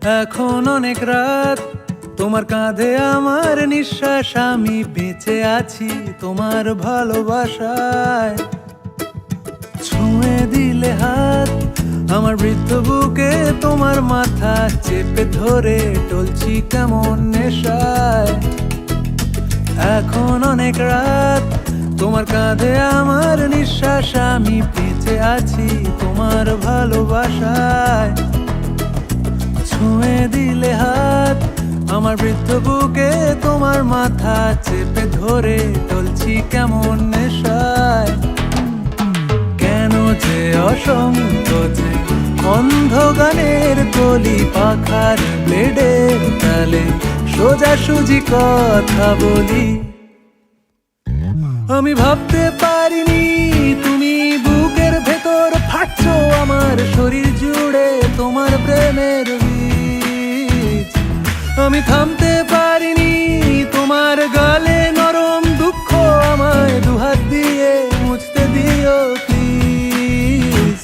এখন অনেক রাত, তোমার কাঁধে আমার নিঃশ্বাস, আমি বেঁচে আছি তোমার ভালোবাসায়। ছুঁয়ে দিলে হাত আমার বৃদ্ধ বুকে, তোমার মাথা চেপে ধরে টলছি কেমন নেশায়। এখন অনেক রাত, তোমার কাঁধে আমার নিঃশ্বাস, আমি বেঁচে আছি তোমার ভালোবাসায়। ছুঁয়ে দিলে হাত আমার বৃদ্ধ বুকে, তোমার মাথা চেপে ধরে টলছি কেমন নেশায়। কেন যে অসংকোচে অন্ধ গানের কলি পাখার ব্লেডের তালে সোজাসুজি কথা বলি। আমি ভাবতে পারিনি তুমি বুকের ভেতর ফাটছো আমার শরীর জুড়ে তোমার প্রেমের বীজ। আমি থামতে পারিনি তোমার গালে নরম দুঃখ, আমায় দুহাত দিয়ে মুছতে দিও প্লিজ।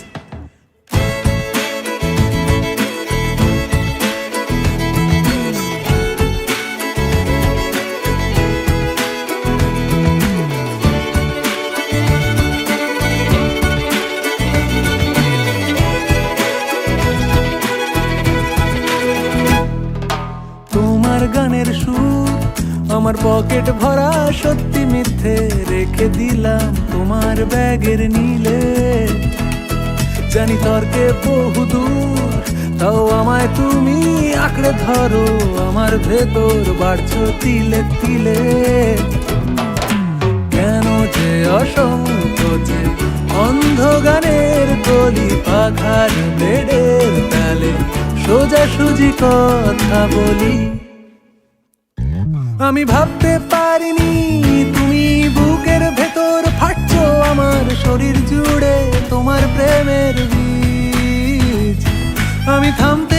তোমার গানের সুর আমার পকেট ভরা, সত্যি মিথ্যে রেখে দিলাম তোমার ব্যাগের নীলে। জানি তর্কে বহু দূর, তাও আমায় তুমি আঁকড়ে ধরো, আমার ভেতর বাড়ছো তিলে তিলে। কেন যে অসংকোচে অন্ধ গানের কলি পাখার ব্লেডের তালে সোজাসুজি কথা বলি। আমি ভাবতে পারিনি তুমি বুকের ভেতর ফাটছো আমার শরীর জুড়ে তোমার প্রেমের বীজ। আমি থামতে